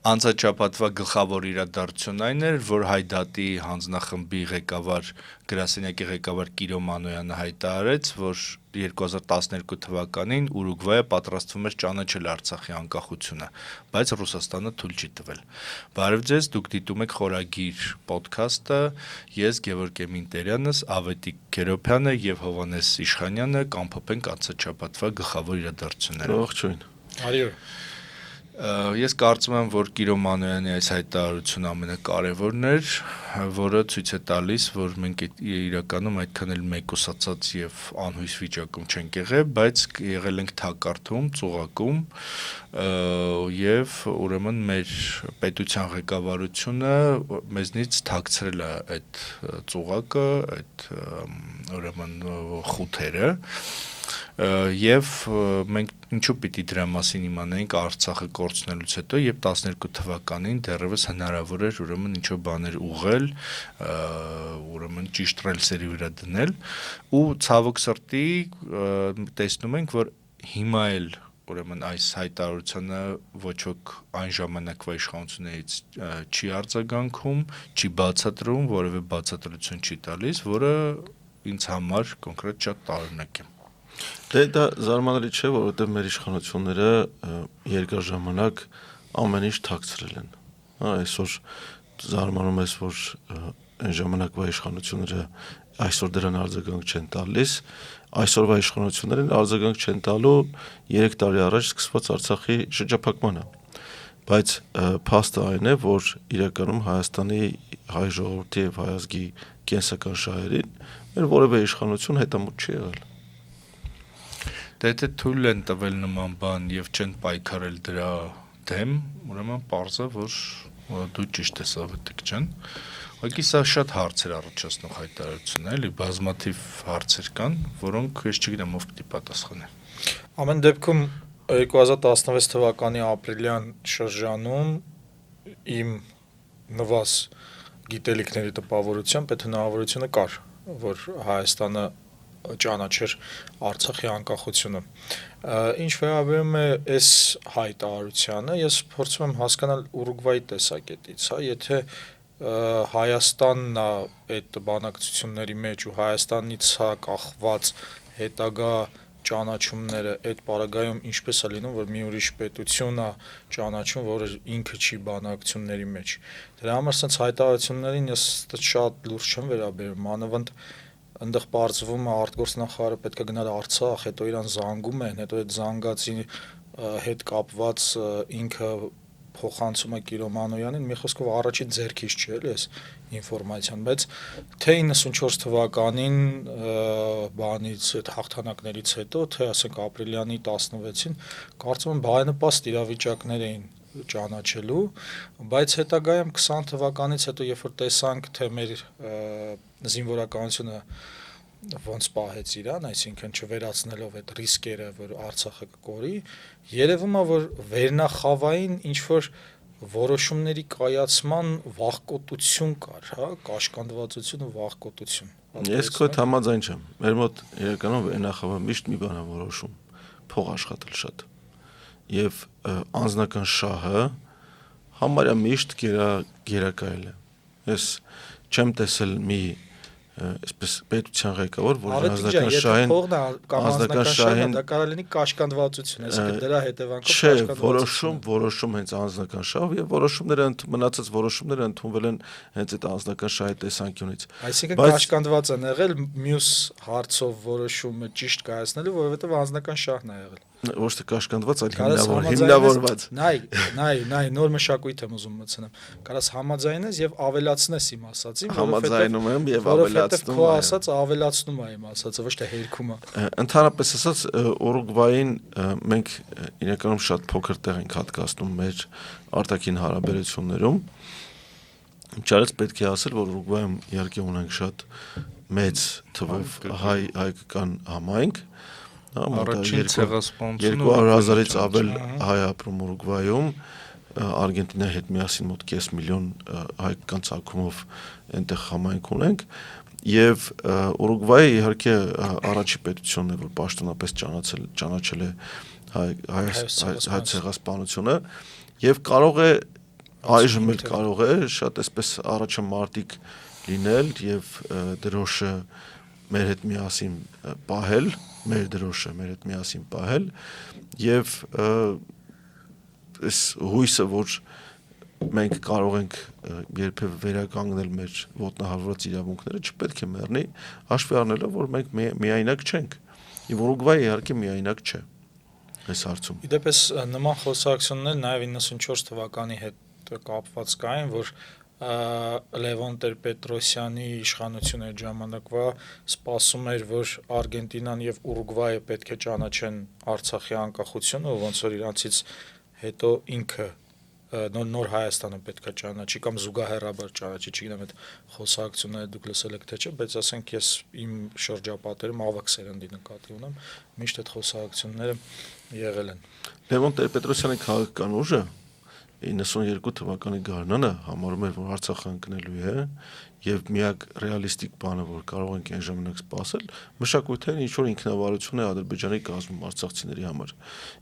Անցաչափածվա գլխավոր իրադարձությունն այն էր, որ Հայդատի հանձնախմբի ղեկավար գրասենյակի ղեկավար Կիրո Մանոյանը հայտարարեց, որ 2012 թվականին Ուրուգվայը պատրաստվում էր ճանաչել Արցախի անկախությունը, բայց Ռուսաստանը թույլ չի տվել։ Բարև ձեզ, դուք դիտում եք Խորագիր ոդքասթը, ես Գևորգ Էմինտերյանս, Ավետիք Գերոբյանը եւ Հովհաննես Իշխանյանը կամփոփենք անցաչափածվա գլխավոր իրադարձությունները։ Ողջույն։ Արիո։ Ես կարծում եմ, որ Կիրո Մանոյանի այս հայտարարությունը ամենակարևորն էր, որը ցույց է տալիս, որ մենք իրականում այդքան էլ մեկուսացած եւ անհույս վիճակում չենք եղել, բայց եղել ենք թակարդում, ծուղակում եւ ուրեմն մեր պետության ղեկավարությունը մեզնից թաքցրել է այդ ծուղակը, այդ ուրեմն խութերը եւ մենք ինչու պիտի դրա մասին իմանայինք Արցախը կորցնելուց հետո եւ 12 թվականին դեռևս հնարավոր էր ուրեմն ինչ-որ բաներ ուղղել, ուրեմն ճիշտ ռելսերի վրա դնել ու ցավոք սրտի տեսնում ենք, որ հիմա էլ ուրեմն այս հայտարարությունը ոչ ոք այն ժամանակվա իշխանություններից չի արձագանքում, չի բացատրում, որևէ բացատրություն չի տալիս, որը ինձ համար կոնկրետ շատ տարօրինակ է։ Դա զարմանալի չէ, որովհետև մեր իշխանությունները երկար ժամանակ ամեն ինչ թաքցրել են։ Այսօր զարմանում ես, որ այն ժամանակվա իշխանությունները այսօր դրան արձագանք չեն տալիս, այսօրվա իշխանություններին արձագանք չեն տալու 3 տարի առաջ սկսված Արցախի շրջափակմանը։ Բայց փաստը այն է, որ իրականում Հայաստանի հայ ժողովրդի եւ հայ ազգի կենսական շահերին մեր որևէ իշխանություն հետամուտ չի եղել։ Եթե թույլ են տվել նման բան եւ չեն պայքարել դրա դեմ, ուրեմն պարզ է, որ դու ճիշտ ես Ավետիք ջան։ Ուղղակի սա շատ հարցեր առաջացնող հայտարարություն է, էլի բազմաթիվ հարցեր կան, որոնք ես չգիտեմ ով պիտի պատասխանի։ Ամեն դեպքում 2016 թվականի ապրիլյան շրջանում իմ նվազ գիտելիքների տպավորությամբ այդ հնարավորությունը կար, որ Հայաստանը ճանաչեր Արցախի անկախությունը։ Ինչ վերաբերում է այս հայտարարությանը, ես փորձում եմ հասկանալ Ուրուգվայի տեսակետից, եթե Հայաստանն է այդ բանակցությունների մեջ ու Հայաստանից կախված հետագա ճանաչումները այդ պարագայում ինչպես է լինում, որ մի ուրիշ պետություն է ճանաչում, որը ինքը չի բանակցությունների մեջ։ Դրա համար sense հայտարարություններին ես շատ լուրջ չեմ վերաբերում, մանավանդ այնտեղ բարձվում է արտգործնախարարը պետք է գնալ Արցախ, հետո իրան զանգում են, հետո այդ զանգածի հետ կապված ինքը փոխանցում է Կիրո Մանոյանին, մի խոսքով առաջին ձեռքից չէ, էլի այս ինֆորմացիան, բայց թե 94 թվականին բանից այդ հաղթանակներից հետո, թե ասենք ապրիլյանի 16-ին, կարծում եմ բարենպաստ իրավիճակներ էին ճանաչելու, բայց հետագայում 20 թվականից հետո երբ որ տեսանք, թե մեր զինվորականությունը ոնց պահեց իրան, այսինքն չվերացնելով այդ ռիսկերը, որ Արցախը կկորի, երևում է, որ վերնախավային ինչ-որ որոշումների կայացման վախկոտություն կար, կաշկանդվածություն ու վախկոտություն։ Ես քո հետ համաձայն չեմ։ Մեր մոտ իրականում վերնախավը միշտ մի բան է որոշում, փող աշխատել շատ։ Եվ անձնական շահը համարյա միշտ գերակայել է։ Ես չեմ տեսել մի այսպես պետության ղեկավար, որ անձնական շահին դա կարող լինի կաշկանդվածություն, այսինքն դրա հետևանքով կաշկանդվածություն։ Որոշում հենց անձնական շահով եւ որոշումները մնացած որոշումները ընդունվել են հենց այդ անձնական շահի տեսանկյունից։ Այսինքն կաշկանդված են եղել մյուս հարցով որոշումը ճիշտ կայացնելու, որովհետեւ անձնական շահն է եղել։ Ոչ թե կաշկանդված, այլ հիմնավորված։ Նայ, նոր մշակույթ եմ ուզում մտցնեմ։ Կարաս համաձայնես եւ ավելացնես իմ ասածին, համաձայնում եմ եւ ավելացնում եմ։ Քո ասած ավելացնում է իմ ասածը, ոչ թե հերքում է։ Ընդհանրապես ասած, Ուրուգվային մենք իրականում շատ փոքր տեղ ենք հատկացնում մեր արտաքին հարաբերություններում։ Ինչարից պետք է ասել, որ Ուրուգվայում իհարկե ունենք շատ մեծ թվով հայկական համայնք։ Առաջին ցեղասպանությունը 200,000-ից ավել հայ ապրում Ուրուգվայում, Արգենտինայի հետ միասին մոտ 500,000 հայկական ցակումով այնտեղ համայնք ունենք, եւ Ուրուգվայը իհարկե առաջի պետությունն է, որ պաշտոնապես ճանաչել է հայ ցեղասպանությունը եւ կարող է այժմ էլ կարող է շատ այսպես առաջը մարտիկ լինել եւ դրոշը մեր հետ միասին պահել, մեր դրոշը մեր հետ միասին պահել եւ այս հույսը, որ մենք կարող ենք երբևէ վերականգնել մեր ոտնահարված իրավունքները, չպետք է մեռնի, հաշվի առնելով, որ մենք միայնակ չենք։ Եվ Ուրուգվայը իհարկե միայնակ չէ այս հարցում։ Իդեպս նման խոսակցություններ նաև 94 թվականի հետ կապված կային, որ Լևոն Տեր-Պետրոսյանի իշխանությունը այդ ժամանակվա սպասում էր, որ Արգենտինան եւ Ուրուգվայը պետք է ճանաչեն Արցախի անկախությունը, ոնց որ իրանցից հետո ինքը նոր Հայաստանը պետք է ճանաչի կամ զուգահեռաբար ճանաչի, չգիտեմ այդ խոսակցությունները դուք լսել եք թե չէ, բայց ասենք ես իմ շրջապատերում ավակ սերնդի նկատի ունեմ, միշտ այդ խոսակցությունները եղել են։ Լևոն Տեր-Պետրոսյանի քաղաքական ուժը 92 թվականի գարնանը համարում էր, որ Արցախը ընկնելու է եւ միակ ռեալիստիկ բանը, որ կարող ենք այն ժամանակ սպասել, մշակութային ինչ-որ ինքնավարություն է Ադրբեջանի կազմում արցախցիների համար։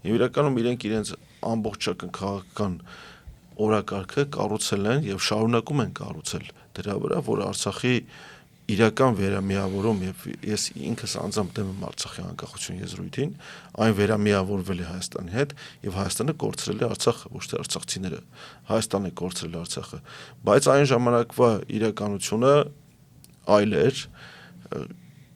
Եվ իրականում իրենք իրենց ամբողջական քաղաքական օրակարգը կառուցել են եւ շարունակում են կառուցել դրա վրա, որ Արցախի իրական վերամիավորում եւ ես ինքս անձամբ դեմ եմ Արցախի անկախություն եզրույթին, այն վերամիավորվել է Հայաստանի հետ եւ Հայաստանը կորցրել է Արցախը, ոչ թե արցախցիները։ Հայաստանն է կորցրել Արցախը, բայց այն ժամանակվա իրականությունը այլ էր,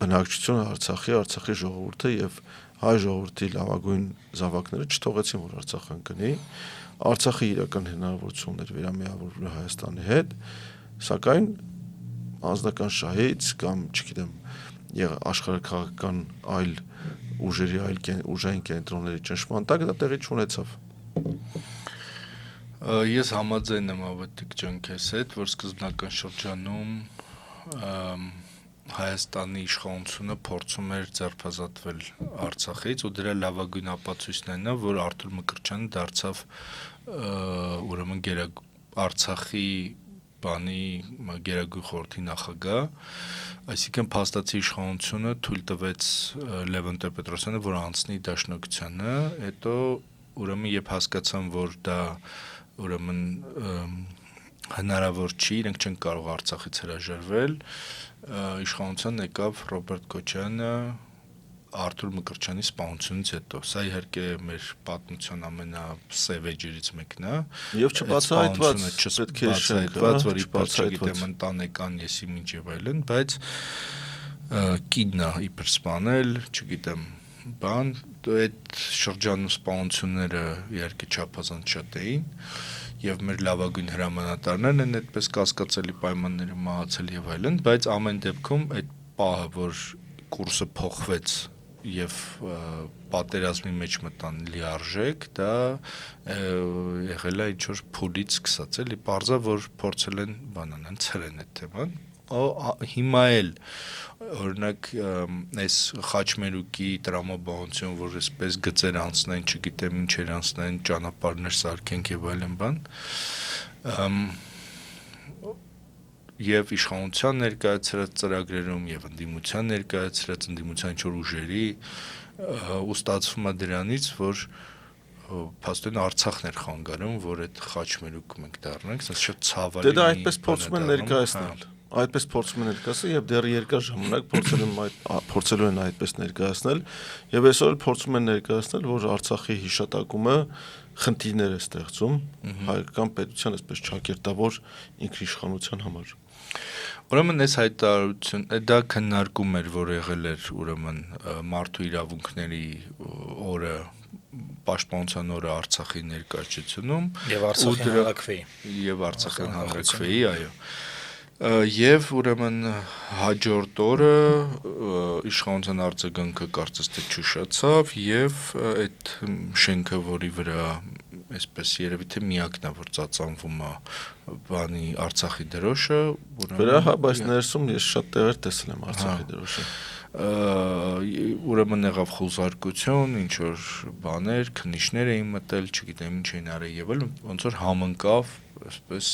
բնակչությունը Արցախի ժողովուրդը եւ հայ ժողովրդի լավագույն զավակները չթողեցին, որ Արցախը ընկնի։ Արցախի իրական հնարավորություններ վերամիավորվել Հայաստանի հետ, սակայն անձնական շահից կամ, չգիտեմ, աշխարհաքաղաքական այլ ուժերի, այլ ուժային կենտրոնների ճնշման տակ դա տեղի չունեցավ։ Ես համաձայն եմ Ավետիք ջան քեզ հետ, որ սկզբնական շրջանում Հայաստանի իշխանությունը փորձում էր ձերբազատվել Արցախից ու դրա լավագույն ապացույցն այն է, որ Արթուր Մկրտչյանը դարձավ ուրեմն Արցախի բանի գերագույն խորհրդի նախագահ, այսինքն փաստացի իշխանությունը թույլ տվեց Լևոն Տեր-Պետրոսյանը, որ անցնի դաշնակցությանը, հետո ուրեմն երբ հասկացան, որ դա ուրեմն հնարավոր չի, իրենք չեն կարող Արցախից հրաժարվել, իշխանության եկավ Ռոբերտ Քոչարյանը Արթուր Մկրտչյանի սպանությունից հետո։ Սա իհարկե մեր պատմության ամենասև էջերից մեկն է։ Եվ չբացահայտված, պետք է բացահայտված, որ իբր չգիտեմ ընտանեկան եսի մինչև այլն, բայց կինն է իբր սպանել, չգիտեմ, բան, այդ շրջանում սպանությունները իհարկե չափազանց շատ էին, եւ մեր լավագույն հրամանատարներն են այդպես կասկածելի պայմաններում մահացել եւ այլն, բայց ամեն դեպքում այդ պահը, որ կուրսը փոխվեց եւ պատերազմի մեջ մտան լիարժեք, դա եղել է ինչ-որ փուլից սկսած, էլի, պարզա, որ փորձել են բանանան ցրեն այդ թեման։ Հիմա էլ օրինակ այս Խաչմերուկի տրամաբանություն, որ այսպես գծեր անցնեն, չգիտեմ ինչեր անցնեն, ճանապարհներ սարքենք եւ այլն բան, եւ իշխանության ներկայացրած ծրագրերում եւ ընդդիմության ներկայացրած ընդդիմության ինչ-որ ուժերի ու ստացվում է դրանից, որ փաստորեն Արցախն էր խանգարում, որ այդ Խաչմերուկ մենք դառնանք, ասես շատ ցավալի։ Դա այդպես փորձում են ներկայացնել։ Այդպես փորձում են ներկայացնել եւ դեռ երկար ժամանակ փորձելու են այդպես ներկայացնել եւ այսօր փորձում են ներկայացնել, որ Արցախի հիշատակումը խնդիրներ է ստեղծում հայկական պետության այսպես ճակերտավոր ինքնիշխանության համար։ Ուրեմն այս հայտարարություն դա քննարկում էր, որ եղել էր ուրեմն մարդու իրավունքների օրը պաշտպանության օրը Արցախի ներկայացությունում եւ Արցախի հանրաքվեի եւ Արցախի հանրաքվեի, այո։ Եվ ուրեմն հաջորդ օրը իշխանության արձագանքը կարծես թե չուշացավ եւ այդ շենքը, որի վրա այսպես երևի թե միակն է, որ ծածանվում է բանի Արցախի դրոշը, վրա, հա, բայց ներսում ես շատ տեղեր տեսել եմ Արցախի դրոշը։ Ուրեմն եղավ խոզարկություն, ինչ որ բաներ, քննիչներ էին մտել, չգիտեմ ինչ էին արել եւ այլն, ոնց որ համընկավ, այսպես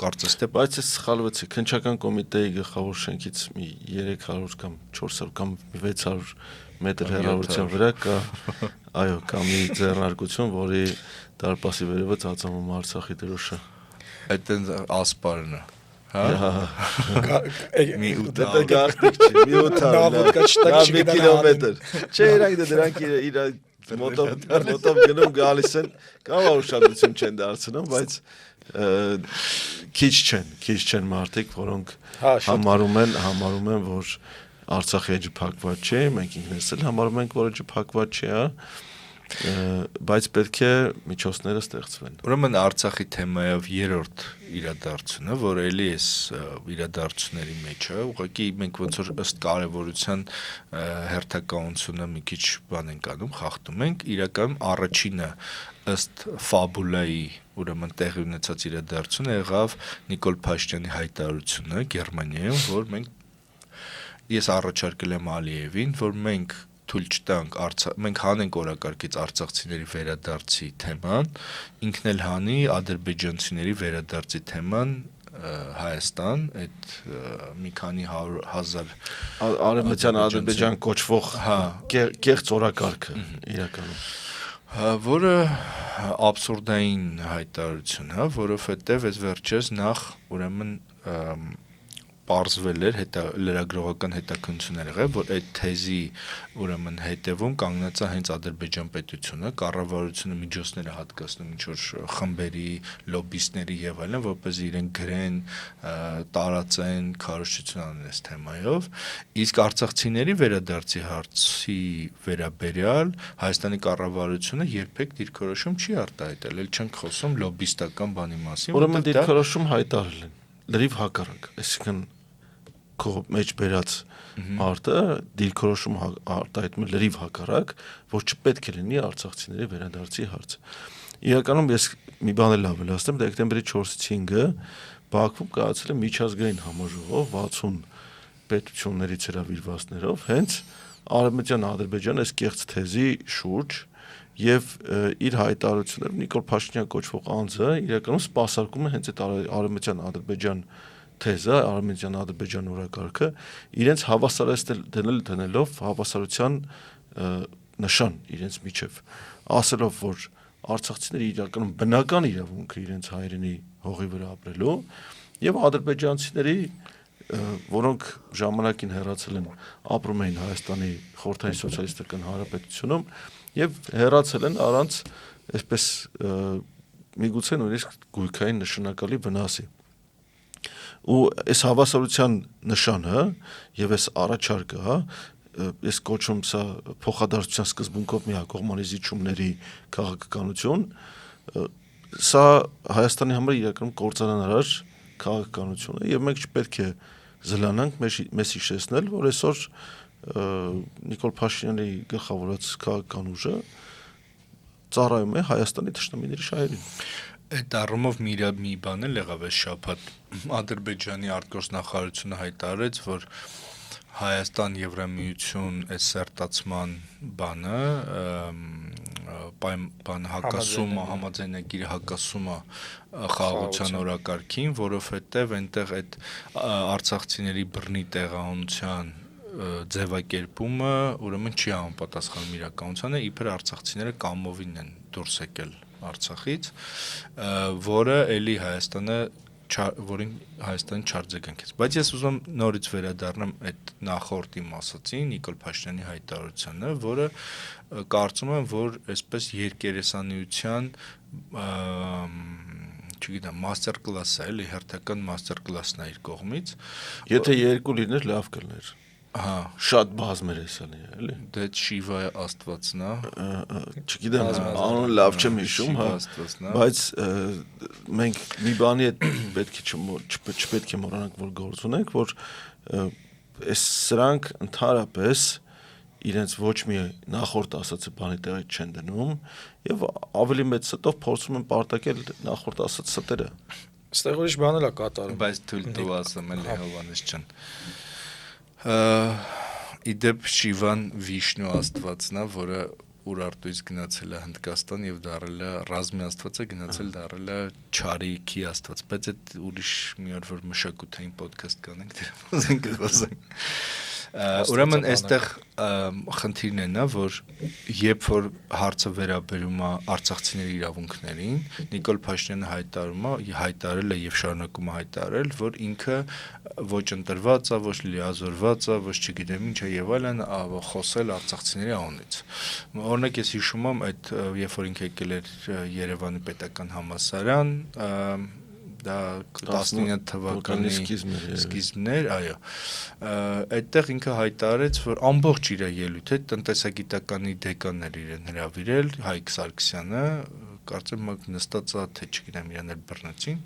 կարծես թե, բայց ես սխալվեցի, քննչական կոմիտեի գլխավոր շենքից մի 300 կամ 400 կամ 600 մետր հեռավորության վրա կա, այո, կա մի ձեռնարկություն, որի դարպասի վերևը ծածանվում Արցախի դրոշը։ Այդ ասպարն է, հա։ Մի Դա գաղտնիք չի, մի 800 Նավոդկա չտակ մի չգնան կիլոմետր։ Չէ, իրանք դրանք իր մոտով գնում գալիս են, կամ ուշադրություն չեն դարձնում, բայց քիչ չեն մարդիկ, որոնք համարում են, որ Արցախի էջը փակված չէ, մենք ինքներս էլ համարում ենք, որ էջը փակված չէ, հա։ Բայց պետք է միջոցները ստեղծվեն։ Ուրեմն Արցախի թեմայով երրորդ իրադարձությունը, որ էլի էս իրադարձությունների մեջ է, ուղղակի մենք ոնց որ ըստ կարևորության հերթականությունը մի քիչ բան ենք անում, խախտում ենք, իրականում առաջինը ըստ ֆաբուլայի, ուրեմն տեղի ունեցած իրադարձությունը եղավ Նիկոլ Փաշինյանի հայտարարությունը Գերմանիայում, որ ես առաջարկել եմ Ալիևին, որ մենք թույլ չտանք մենք հանենք օրակարգից արցախցիների վերադարձի թեման, ինքն էլ հանի ադրբեջանցիների վերադարձի թեման Հայաստան, այդ մի քանի 100,000 արևմտյան Ադրբեջան կոչվող կեղծ օրակարգը իրականում, որը աբսուրդային հայտարարություն, հա, որովհետև այս վերջերս նախ ուրեմն պարզվել էր լրագրողական հետաքննություններ եղել, որ այդ թեզի ուրեմն հետևում կանգնած է հենց Ադրբեջան պետությունը, կառավարությունը միջոցները հատկացնում ինչ-որ խմբերի, լոբբիստների եւ այլն, որպեսզի իրենք գրեն, տարածեն, քարոզչություն անեն այս թեմայով, իսկ արցախցիների վերադարձի հարցի վերաբերյալ Հայաստանի կառավարությունը երբեք դիրքորոշում չի արտահայտել, էլ չենք խոսում լոբբիստական բանի մասին, ուրեմն դիրքորոշում հայտարարել են լրիվ հակառակ, այսինքն քո մեջ բերած արտը դիրքորոշում արտահայտում լրիվ հակառակ, որ չպետք է լինի արցախցիների վերադարձի հարցը։ Իրականում ես մի բան էլ ավելացնեմ, դեկտեմբերի 4-ից 5-ը Բաքվում կայացել է միջազգային համաժողով 60 պետություններից հրավիրվածներով, հենց արևմտյան Ադրբեջան այս կեղծ թեզի շուրջ եւ իր հայտարարություններով Նիկոլ Փաշինյան կոչվող անձը իրականում սպասարկում է հենց այդ արևմտյան Ադրբեջան թեզը, արևմտյան Ադրբեջան օրակարգը իրենց դնելով հավասարության նշան իրենց միջև, ասելով, որ արցախցիները իրականում բնական իրավունք է իրենց հայրենի հողի վրա ապրելու եւ ադրբեջանցիների, որոնք ժամանակին հեռացել են, ապրում էին Հայաստանի խորհրդային սոցիալիստական հանրապետությունում եւ հեռացել են առանց այսպես միգուցե նույնիսկ գույքային նշանակալի վնասի։ Ու այս հավասարության նշանը եւ այս առաջարկը, հա, ես կոչում սա փոխադարձության սկզբունքով միակողմանի զիջումների քաղաքականություն, սա Հայաստանի համար իրականում կործանարար քաղաքականություն է եւ մենք չպետք է զլանանք մեզ հիշեցնել, որ այսօր Նիկոլ Փաշինյանի գլխավորած քաղաքական ուժը ծառայում է Հայաստանի թշնամիների շահերին։ Այդ առումով մի բան էլ եղավ այս շաբաթ Ադրբեջանի արտգործնախարարությունը հայտարարեց, որ Հայաստան Եվրամիություն այս սերտացման բանը հակասումը, համաձայնագիրը հակասումը խաղաղության օրակարգին, որովհետև այնտեղ այդ արցախցիների բռնի տեղահանության ձևակերպումը ուրեմն չի համապատասխանում իրականությանը, իբր արցախցիները կամովին են դուրս եկել Արցախից, որը էլի որին Հայաստանը չարձագանքեց։ Բայց ես ուզում նորից վերադառնամ այդ նախորդի մասացին Նիկոլ Փաշինյանի հայտարարությանը, որը կարծում եմ, որ այսպես երկերեսանիության չգիտեմ, մաստեր կլաս է, էլի հերթական մաստեր կլասն է իր կողմից։ Եթե երկու լիներ լավ կլներ։ Հա, շատ բազմեր էսանի է, էլի։ Դե Շիվա Աստվածն է։ Չգիտեմ, անունը լավ չեմ հիշում, հա, բայց մենք մի բանի հետ չպետք է մոռանանք, որ գործ ունենք, որ այս սրանք ընդհանրապես իրենց ոչ մի նախորդ ասածը բանի տեղից չեն դնում եւ ավելի մեծ ստով փորձում են պարտակել նախորդ ասած ստերը։ Այստեղ ուրիշ բան էլ է կատարում։ Բայց թույլ տու ասեմ էլ Հովանես ջան։ Իդեպ Շիվան Վիշնու Աստվածն է, որը Ուրարտույց գնացել է Հնդկաստան եւ դարել է ռազմի Աստվածը գնացել դարել է Չարիքի Աստված, բայց այդ ուրիշ մի օր որ մշակութային ոդքասթ կանենք դրա մասին կխոսենք։ Ուրեմն այստեղ խնդիրն է նա, որ երբ որ հարցը վերաբերում է արցախցիների իրավունքներին, Նիկոլ Փաշինյանը հայտարարել է եւ շարունակում է հայտարարել, որ ինքը ոչ ընտրված է, ոչ լիազորված է, ոչ չգիտեմ ինչ է եւ այլն, խոսել արցախցիների անունից։ Օրինակ ես հիշում եմ այդ երբ որ ինքը եկել էր Երևանի պետական համալսարան, դա 19 թվականի սկիզբներ, այո։ Այդտեղ ինքը հայտարարեց, որ ամբողջ իր ելույթը տնտեսագիտականի դեկանն էր իրեն հրավիրել, Հայկ Սարգսյանը, կարծեմ նստած է, թե չգիտեմ, իրան էլ բռնեցին։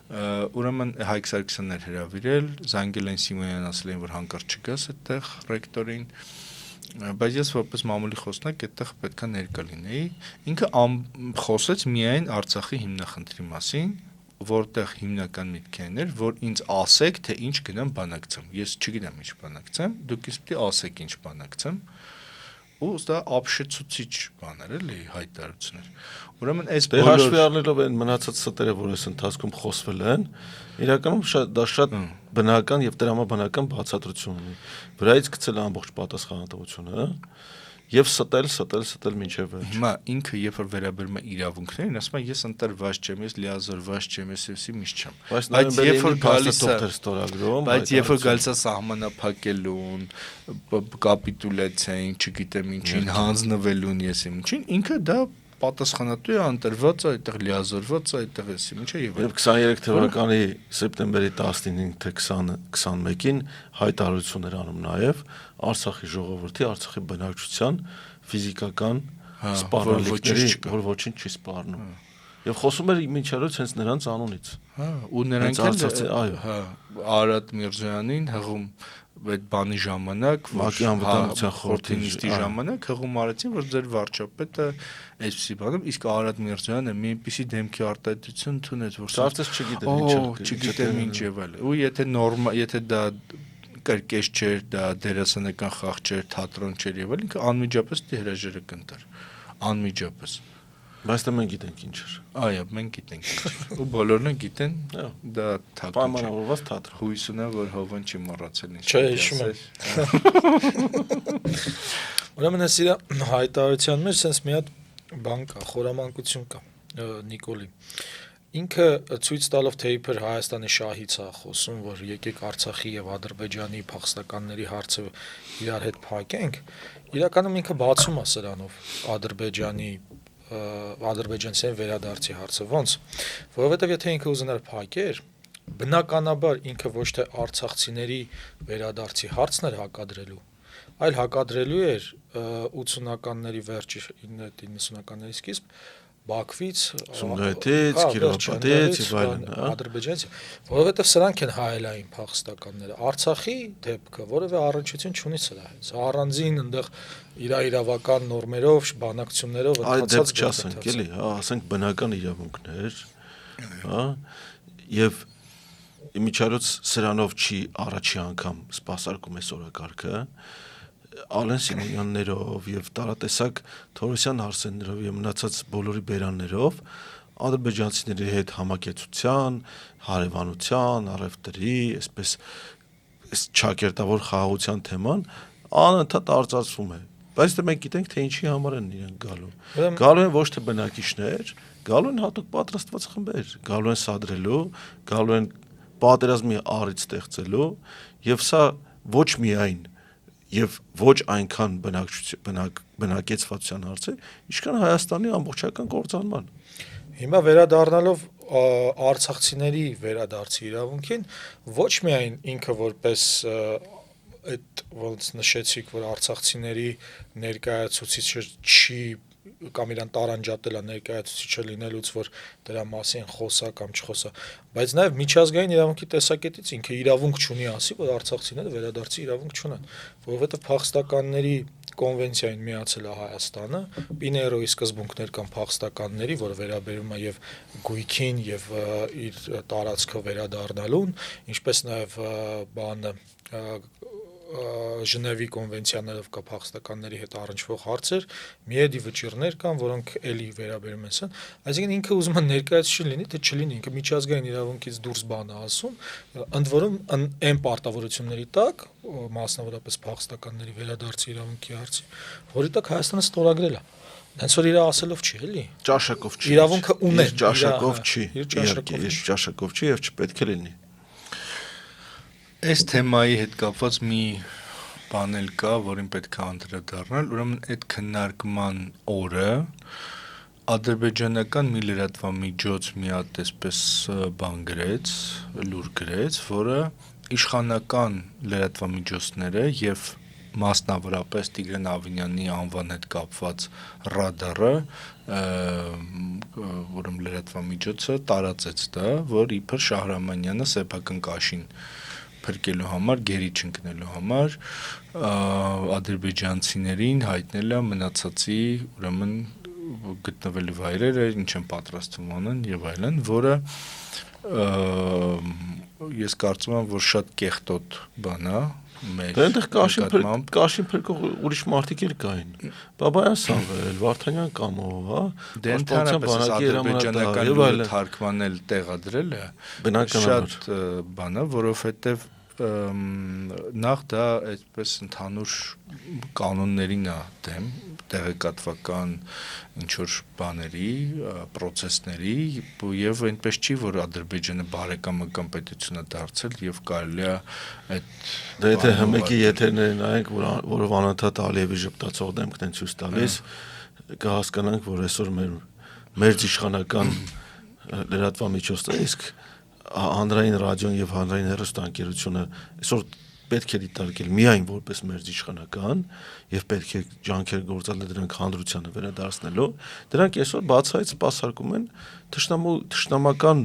Ուրեմն Հայկ Սարգսյանն էր հրավիրել, զանգել են Սիմոնյանին, ասել են, որ հանկարծ չգաս այդտեղ ռեկտորին։ Բայց ես որպես մամուլի խոսնակ այդտեղ պետքա ներկա լինեի։ Ինքը խոսեց միայն Արցախի հիմնախնդրի մասին, որտեղ հիմնական միտքն էր, որ ինձ ասեք, թե ինչ գնամ բանակցեմ։ Ես չգիտեմ ինչ բանակցեմ, դուք ինձ պիտի ասեք ինչ բանակցեմ։ Ու դա ապշեցուցիչ բան էր, էլի հայտարարություններ։ Ուրեմն այս հաշվի առնելով այն մնացած ստերը, որ այս ընթացքում խոսվել են, իրականում դա շատ բնական եւ տրամաբանական բացատրություն ունի։ Վրայից գցել ամբողջ պատասխանատվությունը, եւ ստել մինչեւ վերջ։ Հիմա ինքը երբ որ վերաբերում է իրավունքներին, ասում է ես ընտրված չեմ, ես լիազորված չեմ, ես ինչ չեմ։ Բայց երբ որ գալիս է ստորագրում, բայց երբ որ գալիս է սահմանափակելուն, կապիտուլյացիային, չգիտեմ ինչին, հանձնվելուն, ես ինչին, ինքը դա պատասխանատու է, ընտրված է, այդտեղ լիազորված է, այդտեղ էս ինչա եւ 23 թվականի սեպտեմբերի 19-ին թե 20-21-ին հայտարարություն էր անում նաեւ Արցախի ժողովրդի, Արցախի բնակչության ֆիզիկական սպառնալիքների, որ ոչինչ չի սպառնում։ Եվ խոսում էր մինչերոց հենց նրանց անունից։ Ու նրանք էլ Արադ Միրզոյանին հղում այդ բանի ժամանակ, ՄԱԿ-ի անվտանգության խորհրդի նիստի ժամանակ հղում արեցին, որ ձեր վարչապետը այսպեսի բանում, իսկ Արադ Միրզոյանը մի այնպեսի դեմքի արտահայտություն ունեց, որ կարծես չգիտեմ ինչ եւ այլ։ Ու եթե դա կրկես չէր, դա դերասանական խաղ չէր, թատրոն չէր եւ այլն, ինքը անմիջապես հրաժարը կընտար։ Անմիջապես։ Բայց դա մենք գիտենք ինչ էր։ Այո, մենք գիտենք ինչ էր։ Ու բոլորն են գիտեն, դա թատրոն չէ։ Պայմանավորված թատրոն։ Հույս ունեմ, որ Հովան չի մոռացել ինչ։ Չէ, հիշում եմ։ Ուրեմն այս իր հայտարարության մեջ sense մի հատ բան կա, խորամանկություն կա Նիկոլի։ Ինքը ցույց տալով թե իբր Հայաստանի շահից է խոսում, որ եկեք Արցախի եւ Ադրբեջանի փախստականների հարցը իրար հետ փակենք, իրականում ինքը բացում է սրանով ադրբեջանցիների վերադարձի հարցը։ Ոնց? Որովհետեւ եթե ինքը ուզենար փակեր, բնականաբար ինքը ոչ թե արցախցիների վերադարձի հարցն էր հակադրելու, այլ հակադրելու էր 80-ականների վերջի 90-ականների սկիզբ Բաքվից, Սումգայիթից, Կիրովապատից եւ այլն, Ադրբեջանից, որովհետեւ սրանք են հայելային փախստականները։ Արցախի դեպքը որևէ առնչություն չունի սրա հետ։ Սա առանձին այնտեղ իրավական նորմերով, բանակցություններով ընդհանրած չասենք, էլի, ասենք բնական իրավունքներ, եւ իմիջիայլոց սրանով չի առաջի անգամ սպասարկում այս օրակարգը, Ալեն Սիմոնյաններով եւ տարատեսակ Թորոսյան Արսեններով եւ մնացած բոլորի բերաններով ադրբեջանցիների հետ համակեցության, հարևանության, առևտրի, այսպես այս ճակերտավոր խաղաղության թեման անընդհատ արձածվում է։ Բայց դե մենք գիտենք թե ինչի համար են իրենք գալու։ Գալու են ոչ թե բնակիչներ, գալու են հատուկ պատրաստված խմբեր, գալու են սադրելու, գալու են պատերազմի առիթ ստեղծելու եւ սա ոչ միայն եւ ոչ այնքան բնակեցվածության հարց է, ինչքան Հայաստանի ամբողջական կործանման։ Հիմա վերադառնալով արցախցիների վերադարձի իրավունքին, ոչ միայն ինքը որպես այդ ոնց նշեցիք, որ արցախցիների ներկայացուցիչը չի կամ իրան տարանջատել է ներկայացուցիչը լինելուց, որ դրա մասին խոսա կամ չխոսա, բայց նաև միջազգային իրավունքի տեսակետից ինքը իրավունք չունի ասի, որ արցախցիները վերադարձի իրավունք չունեն, որովհետև փախստականների կոնվենցիային միացել է Հայաստանը, Պիներոյի սկզբունքներ կամ փախստականների, որը վերաբերում է եւ գույքին եւ իր տարածքը վերադառնալուն, ինչպես նաև բանը Ժնևի կոնվենցիաներով կա փախստականների հետ առնչվող հարցեր, միեդի վճիռներ կան, որոնք էլի վերաբերում են, այսինքն ինքը ուզում է ներկայացուցիչ լինի, թե չլինի, ինքը միջազգային իրավունքից դուրս բան է ասում, ընդ որում այն պարտավորությունների տակ, մասնավորապես փախստականների վերադարձի իրավունքի հարցի, որի տակ Հայաստանը ստորագրել է։ Հենց որ իր ասելով չի, էլի։ Ճաշակով չի։ Իրավունքը ունի, ճաշակով չի։ իր ճաշակով Իր ճաշակով չի եւ չպետք է լինի։ Այս թեմայի հետ կապված մի բան էլ կա, որին պետք է անդրադառնալ, ուրեմն այդ քննարկման օրը ադրբեջանական մի լրատվամիջոց մի հատ այսպես բան գրեց, լուր գրեց, որը իշխանական լրատվամիջոցները եւ մասնավորապես Տիգրան Ավինյանի անվան հետ կապված ռադարը, որում լրատվամիջոցը տարածեց դա, որ իբր Շահրամանյանը սեփական կաշին փրկելու համար, գերի չընկնելու համար ադրբեջանցիներին հայտնել է մնացածի, ուրեմն գտնվելու վայրերը, ինչ են պատրաստվում անեն եւ այլն, որը ես կարծում եմ, որ շատ կեղտոտ բան է մեր այնտեղ կաշին փրկող ուրիշ մարդիկ էլ կային։ Բաբայան Սամվել, Վարդանյան Կամով, հա։ Դե ընդհանրապես ադրբեջանական լուրը թարգմանել տեղադրել է շատ բան է, որովհետեւ նախ դա այդպես ընդհանուր կանոններին է դեմ տեղեկատվական ինչ որ բաների, process-ների եւ այնպես չի որ Ադրբեջանը բարեկամական պետություն է դարձել եւ կարելի է այդ դա եթե հմեկի եթերները նայենք, որով անընդհատ Ալիևի ժպտացող դեմքն են ցույց տալիս, կհասկանանք, որ այսօր մեր իշխանական լրատվամիջոցները իսկ հանրային ռադիոն եւ հանրային հեռուստաընկերությունը այսօր պետք է դիտարկել միայն որպես մեր իշխանական եւ պետք է ջանքեր գործել դրանք հանրությանը վերադարձնելու, դրանք այսօր բացահայտ սպասարկում են թշնամական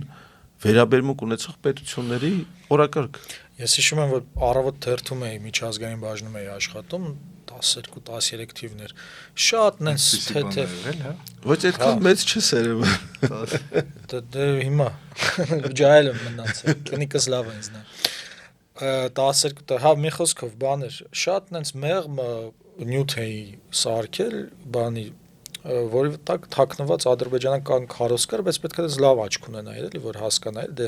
վերաբերմունք ունեցող պետությունների օրակարգ։ Ես հիշում եմ, որ առավոտ թերթում էի միջազգային բաժնում էի աշխատում 12-13 թիվներ։ Շատ նենց թեթև, հա։ Ոչ այդքան մեծ չէ սերևը։ Դե հիմա ջայել եմ մնացել։ Կնիկս լավ է ինձ նա։ 12 հա մի խոսքով բաներ, շատ նենց մեղմ նյութ էի սարքել բանի որի տակ թաքնված ադրբեջանական քարոզ կար, բայց պետք է դες լավ աչք ունենայի, էլի որ հասկանայի, դե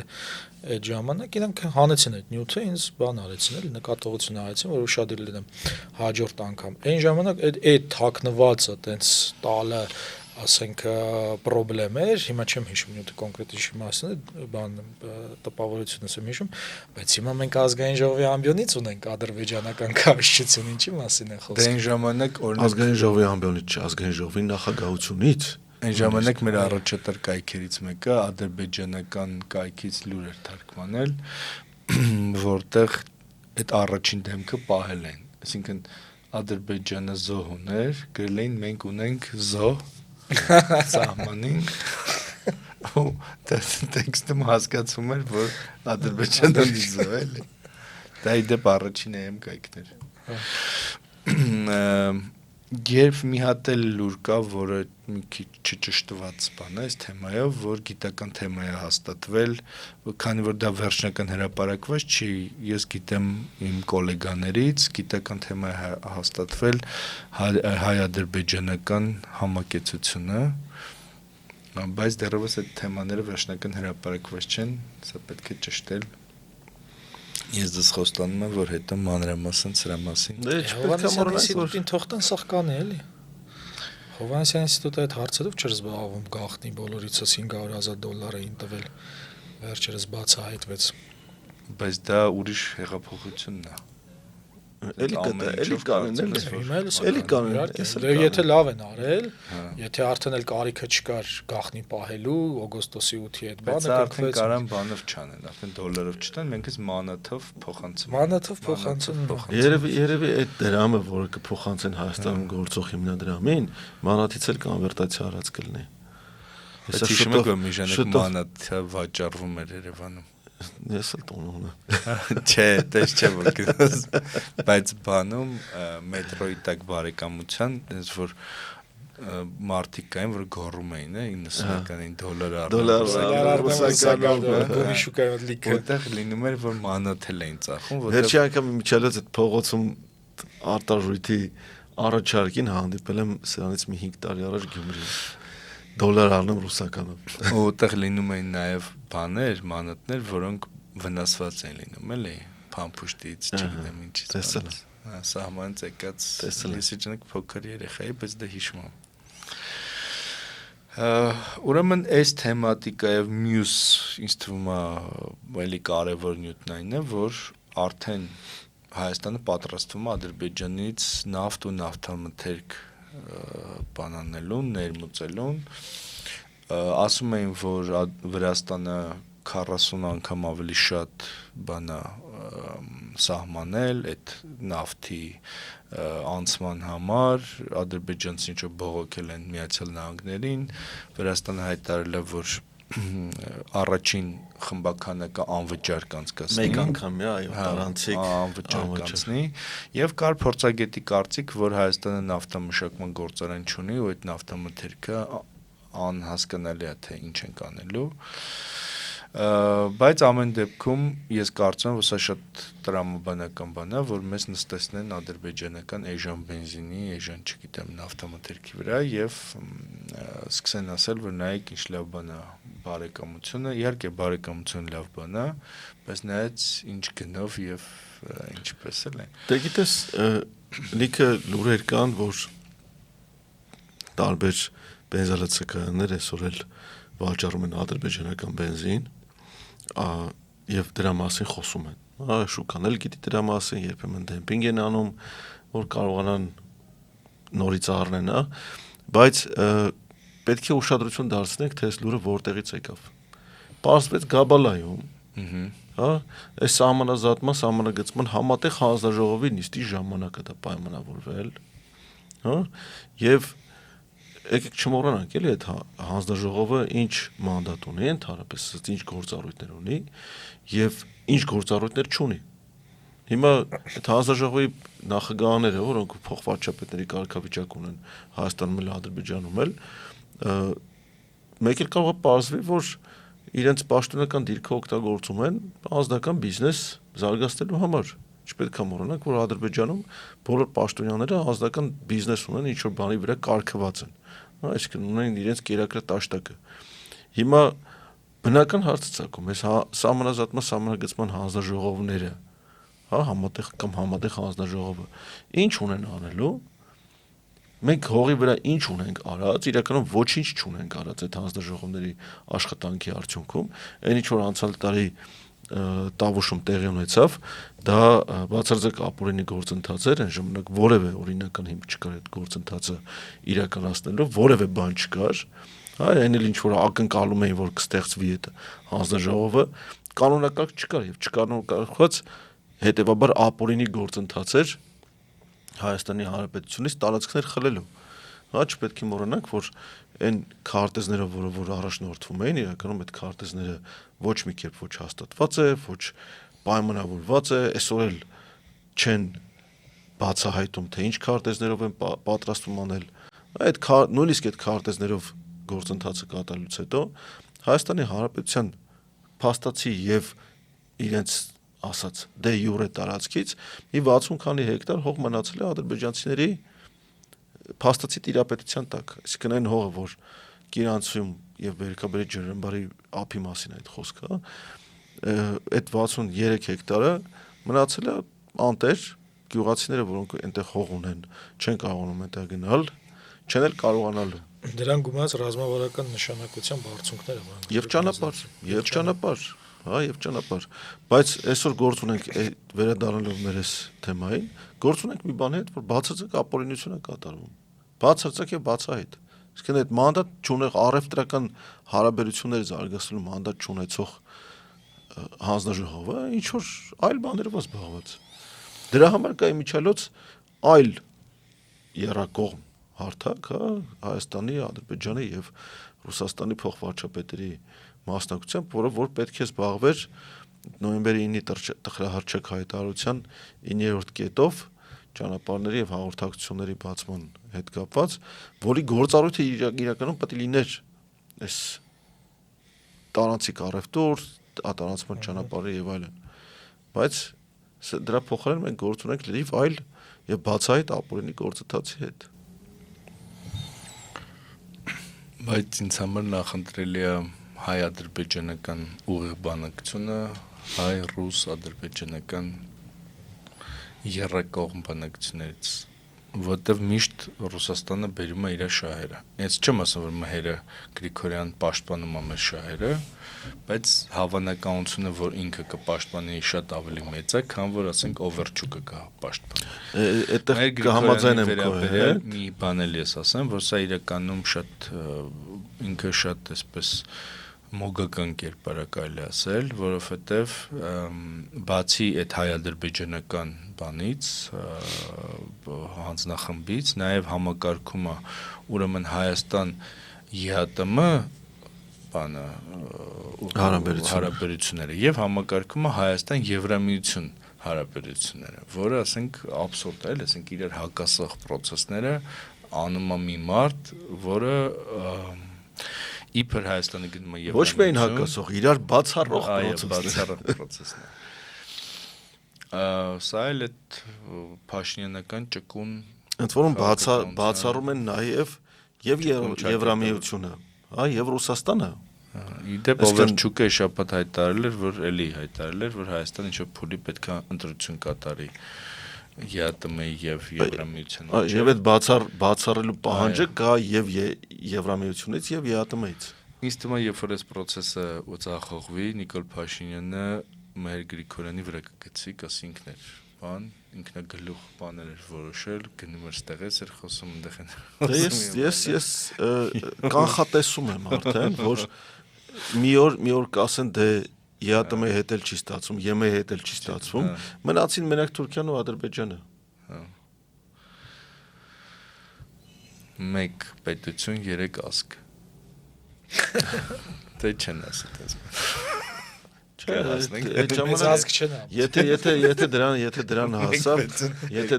այդ ժամանակ իրանք հանեցին այդ նյութը, ինձ բան արեցին, էլի նկատողություն արեցին, որ ուշադիր լինեմ հաջորդ անգամ։ Այն ժամանակ այդ թաքնվածը տենց տալը, ասենք պրոբլեմ էր, հիմա չեմ հիշում նյութը կոնկրետ ինչի մասին է, բան տպավորությունս եմ հիշում, բայց հիմա մենք ազգային ժողովի ամբիոնից ունենք ադրբեջանական քարոզչություն, ինչի մասին է խոսքը։ Դե այն ժամանակ օրինակ ազգային ժողովի ամբիոնից չէ, ազգային ժողովի նախագահությունից այն ժամանակ մեր առաջատար կայքերից մեկը ադրբեջանական կայքից լուր էր թարգմանել, որտեղ այդ առաջին դեմքը պահել են, այսինքն Ադրբեջանը զոհ ուներ, գրել էին մենք ունենք զոհ սահմանին ու տեքստում հասկացում էր, որ Ադրբեջանը զոհ էլի։ Դա իդեպ առաջին եմ կայքներ։ Երբ մի հատ էլ լուր կա, որը մի քիչ չճշտված բան է այս թեմայով, որ գիտական թեմա է հաստատվել, քանի որ դա վերջնական հրապարակված չի, ես գիտեմ իմ գոլեգաներից, գիտական թեմա է հաստատվել հայ-ադրբեջանական համակեցությունը, բայց դեռևս այդ թեմաները վերջնական հրապարակված չեն, սա պետք է ճշտել։ Ես դες խոստանում եմ, որ հետո մանրամասն սրա մասին։ Դե չպետք է մոռանալ, որ թողտան սխկանի էլի։ Հովանեսյան ինստիտուտը այդ հարցերով չէր զբաղվում, գախնի բոլորիցս $500,000 էին տվել։ Վերջերս բացահայտվեց։ Բայց դա ուրիշ հեղափոխությունն է։ Էլի կանեն, էլի կանեն։ Եթե լավ են արել, եթե արդեն էլ կարիքը չկար գախնի պահելու օգոստոսի 8-ի այդ բանը կքվեց։ Բայց արդեն կարան բանով չանեն, արդեն դոլարով չտան, մենք էս մանաթով փոխանցում։ Մանաթով փոխանցում։ Երևի այդ դրամը, որը կփոխանցեն Հայաստանում գործող հիմնադրամին, մանաթից էլ կոնվերտացիա արած կլինի։ Ես հիշում եմ, որ մի ժամանակ մանաթ վաճառվում էր Երևանում։ Ես էլ տոն ունեմ։ Չէ, դες չէ որ բայց բանում մետրոյի տակ բարեկամության, այնպես որ մարդիկ կային, որ գոռում էին, 90-ականին $1 գովի շուկայում լիքը որտեղ լինում էր, որ մանաթել էին ծախում, Վերջի անգամ Միչելոց այդ փողոցում արտարժույթի առաջարկին հանդիպել եմ սրանից մի 5 տարի առաջ Գյումրի $1 առնում ռուսականով։ Որտեղ լինում էին նաև բաներ, մանաթներ, որոնք վնասված էին լինում, էլի, փամփուշտից, չգիտեմ ինչից։ Տեսել Սահմանից եկած լիսի ջնիկ փոքր երեխայի, բայց դա հիշում եմ։ Ուրեմն այս թեմատիկայով մյուս ինձ թվում է ավելի կարևոր նյութն այն է, որ արդեն Հայաստանը պատրաստվում է Ադրբեջանից նավթ ու նավթամթերք բանանելուն, ներմուծելուն, ասում էին, որ Վրաստանը 40 անգամ ավելի շատ բանա սահմանել այդ նավթի անցման համար, ադրբեջանցին ինչ-որ բողոքել են Միացյալ Նահանգներին, Վրաստանը հայտարարել է, որ առաջին խմբականակը անվճար կանցկացնի։ Մեկ անգամ, այո, տարանցիկ անվճար կանցնի, եւ կար փորձագետի կարծիք, որ Հայաստանը նավթամշակման գործարան չունի ու այդ նավթամթերքը անհասկանալի է թե ինչ են կանելու։ Բայց ամեն դեպքում ես կարծում եմ, որ սա շատ տրամաբանական բան է, որ մեզ նստեցնեն ադրբեջանական էժան բենզինի, էժան, չգիտեմ, նավթամթերքի վրա եւ սկսեն ասել, որ նայեք ինչ լավ բան է բարեկամությունը, իհարկե բարեկամությունը լավ բան է, բայց նայած ինչ գնով եւ ինչպես էլ է։ Դե գիտես, լիքը լուրեր կան, որ տարբեր բենզալացականներ այսօր էլ վաճառում են ադրբեջանական բենզին, եւ դրա մասին խոսում են։ Շուկան էլ գիտի դրա մասին, երբեմն դեմպինգ են անում, որ կարողանան նորից առնեն, բայց պետք է ուշադրություն դարձնենք, թե այս լուրը որտեղից եկավ։ Պարզվեց Գաբալայում, այս սահմանազատման, սահմանագծման համատեղ հանձնաժողովի նիստի ժամանակ է դա պայմանավորվել, եւ եկեք չմոռանանք էլի այդ հանձնաժողովը ինչ մանդատ ունի, ընդհանրապես ինչ գործառույթներ ունի եւ ինչ գործառույթներ չունի։ Հիմա այդ հանձնաժողովի նախագահները, որոնք փոխվարչապետների կարգավիճակ ունեն Հայաստանում էլ Ադրբեջանում էլ, մեկ էլ կարող է պարզվի, որ իրենց պաշտոնական դիրքը օգտագործում են անձնական բիզնես զարգացնելու համար։ Չպետք է մոռանանք, որ Ադրբեջանում բոլոր պաշտոնյաները անձնական բիզնես ունեն, ինչ որ բանի վրա կարգված են։ Այսինքն ունեն իրենց կերակրը տաշտակը։ Հիմա բնական հարց է ցակում, այս սահմանազատման, սահմանագծման հանձնաժողովները, համատեղ կամ համատեղ հանձնաժողովը, ինչ ունեն անելու։ Մենք հողի վրա ինչ ունենք արած, իրականում ոչինչ չունենք արած այդ հանձնաժողովների աշխատանքի արդյունքում, այն ինչ որ անցյալ տարի Տավուշում տեղի ունեցավ, դա բացարձակ ապօրինի գործընթաց էր, այն ժամանակ որևէ օրինական հիմք չկար այդ գործընթացը իրականացնելու, որևէ բան չկար, այն էլ ինչ որ ակնկալում էին, որ կստեղծվի այդ հանձնաժողովը, կանոնակարգ չկար եւ չկանոնակարգված, հետեւաբար ապօրինի գործընթաց էր Հայաստանի Հանրապետությունից տարածքներ խլելու։ Չպետք է մոռանանք, որ այն քարտեզներով, որ առաջնորդվում էին, իրականում այդ քարտեզները ոչ մի կերպ ոչ հաստատված է, ոչ պայմանավորված է, այսօր էլ չեն բացահայտում, թե ինչ քարտեզներով են պատրաստվում անել։ Այդ նույնիսկ այդ քարտեզներով գործընթացը կատարելուց հետո Հայաստանի Հանրապետության փաստացի եւ իրենց ասած դե յուրե տարածքից մի 60 քանի հեկտար հող մնացել է ադրբեջանցիների փաստացի տիրապետության տակ, այսինքն այն հողը, որ Կիրանցում եւ Բերքաբերի ջրամբարի ափի մասին այդ խոսքը, այդ 63 հեկտարը մնացել է անտեր, գյուղացիները, որոնք այնտեղ հող ունեն, չեն կարողանում այնտեղ գնալ, չեն էլ կարողանալու։ Դրան գումարած ռազմավարական նշանակության բարձունքները, եւ ճանապարհ, բայց այսօր գործ ունենք վերադառնալով մեր այս թեմային, գործ ունենք մի բանի հետ, որ բացարձակ ապօրինություն է կատարվում։ Բացարձակ եւ բացահայտ։ Իսկն այդ մանդատ չունեղ առևտրական հարաբերություններ զարգացնելու մանդատ չունեցող հանձնաժողովը ինչ որ այլ բաներով է զբաղված։ Դրա համար կա իմիջիալոց այլ երակողմ հարթակ, Հայաստանի, Ադրբեջանի եւ Ռուսաստանի փոխվարչապետերի մասնակցությամբ, որ պետք է զբաղվեր նոյեմբերի 9-ի տխրահարճակ հայտարարության 9-րդ կետով, ճանապարհների եւ հաղորդակցությունների բացման հետ կապված, որի գործառույթը իրականում պետք է լիներ այս տարանցիկ առևտուր, արտանացման ճանապարհը եւ այլն։ Բայց դրա փոխարեն մենք գործ ունենք լրիվ այլ եւ բացահայտ ապօրինի գործընթացի հետ։ Բայց ինձ համար նախընտրելի է հայ-ադրբեջանական ուղիղ բանակցությունը, հայ-ռուս-ադրբեջանական երրակողմ բանակցություններից, որտեվ միշտ Ռուսաստանը բերում է իր շահերը։ Ես չեմ ասում, որ մհերը Գրիգորյան պաշտպանում է մեր շահերը, բայց հավանականությունը, որ ինքը կպաշտպանի շատ ավելի մեծ է, քան որ ասենք Օվերչուկը կպաշտպանի։ Այդտեղ կհամաձայնեմ քո հետ։ Մի բան էլ ես ասեմ, որ սա իրականում շատ ինքը շատ այսպես մոգական կերպար է կարելի ասել, որովհետև բացի այդ հայ-ադրբեջանական բանից, հանձնախմբից, նաև համակարգում է ուրեմն Հայաստան ԵԱՏՄ բանը հարաբերությունները եւ համակարգում է Հայաստան Եվրամիություն հարաբերությունները, որը ասենք абսուրդ է, ասենք իրար հակասող process-ները անում է մի մարդ, որը իբր Հայաստանը գնում է Եվրամիություն։ Ոչ միայն հակասող, իրար բացառող process-ներ։ Սա էլ այդ Փաշինյանական ճկուն ընդ որում բացառում են նաև եւ Եվրամիությունը, հա, եւ Ռուսաստանը։ Իդեպ Օվերչուկը շաբաթ հայտարարել էր, որ Հայաստանը ինչ-որ փուլի պետք է ընտրություն կատարի ԵԱՏՄ-ի եւ Եվրամիության միջեւ։ Եվ այդ բացառելու պահանջը կա եւ Եվրամիությունից եւ ԵԱՏՄ-ից։ Ինձ թվում է, երբ որ այս process-ը ուծախողվի, Նիկոլ Փաշինյանը մեր Գրիգորյանի վրա կգցի, կասի ինքներ, բան, ինքնագլուխ բաներ էր որոշել, գնում էր ստեղից էր խոսում, այնտեղ են։ Ես կանխատեսում եմ արդեն, որ մի օր կասեն դե ԵԱՏՄ-ի հետ էլ չի ստացվում, ԵՄ-ի հետ էլ չի ստացվում, մնացին մենակ Թուրքիան ու Ադրբեջանը։ Մեկ պետություն, երեք ազգ։ Դե չեն ասել դες։ Մեծ ազգ չեն։ Եթե դրան հասավ, եթե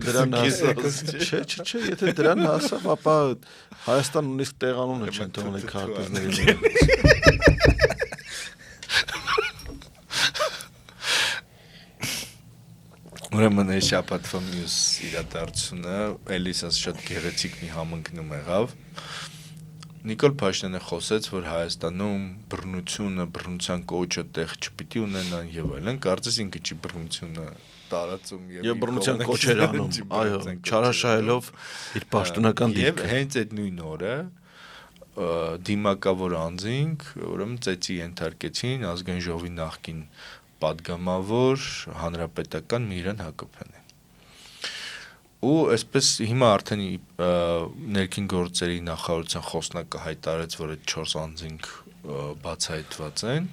դրան հասավ, ապա Հայաստան նույնիսկ տեղանունը չեն թողնել քարտեզների մեջ։ Ուրեմն այս շաբաթվա մյուս իրադարձությունը էլիս շատ գեղեցիկ մի համընկնում եղավ։ Նիկոլ Փաշինյանը խոսեց, որ Հայաստանում բռնության կոչը տեղ չպիտի ունենան եւ այլն, կարծես ինքը չի բռնությունը տարածում եւ բռնության կոչեր անում, այո, չարաշահելով իր պաշտոնական դիրքը։ Եվ հենց այդ նույն օրը դիմակավոր անձինք, ուրեմն ծեծի ենթարկեցին ազգային ժողովի նախկին պատգամավոր հանրապետական Միրան Հակոբյանը։ Ու այսպես հիմա արդեն ներքին գործերի նախարարության խոսնակը հայտարարեց, որ այդ 4 անձինք բացահայտված են։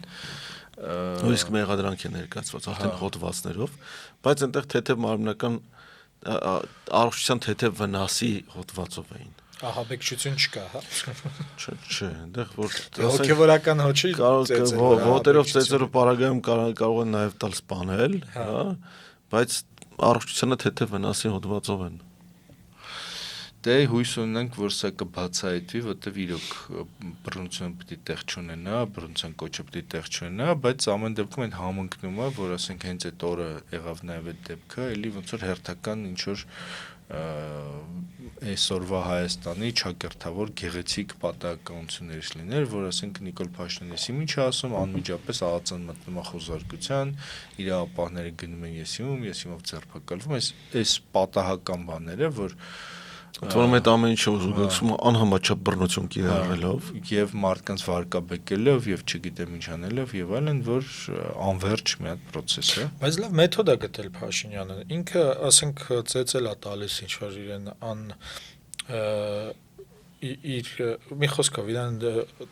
Նույնիսկ մեղադրանք է ներկայացված արդեն հոդվածներով, բայց այնտեղ թեթև մարմնական առողջության թեթև վնասի հոդվածով էին։ Ահաբեկչություն չկա, հա։ Չէ, այնտեղ որ հոգեվորական հոչի ոտերով ծեծերով պարագայում կարող են նաև տալ սպանել, հա, բայց առողջությանը թեթև վնասի հոդվածով են։ Դե հույս ունենք, որ սա կբացահայտվի, որտեվ իրոք բռնությունը պիտի տեղ չունենա, բռնության կոչը պիտի տեղ չունենա, բայց ամեն դեպքում այն համընկնում է, որ ասենք հենց այդ օրը եղավ նաև այդ դեպքը, էլի ոնց որ հերթական ինչ որ այսօրվա Հայաստանի ճակերտավոր գեղեցիկ պատահականություններից լիներ, որ ասենք Նիկոլ Փաշինյանը ինչ է ասում, անմիջապես ԱԱԾ-ն մտնում է խոզարկության, իր ապահները գնում են եսիմով ձերբակալվում, այս պատահական բաները, որ Թվում է այդ ամեն ինչը ուզում անհամաչափ բռնություն կիրառելով եւ մարդկանց վարկաբեկելով եւ չգիտեմ ինչ անելով եւ այլն, որ անverջ մի հատ process է։ Բայց լավ մեթոդ է գտել Փաշինյանը։ Ինքը, ասենք, ծեծել է տալիս ինչ որ իրեն իր մի խոսքով իրեն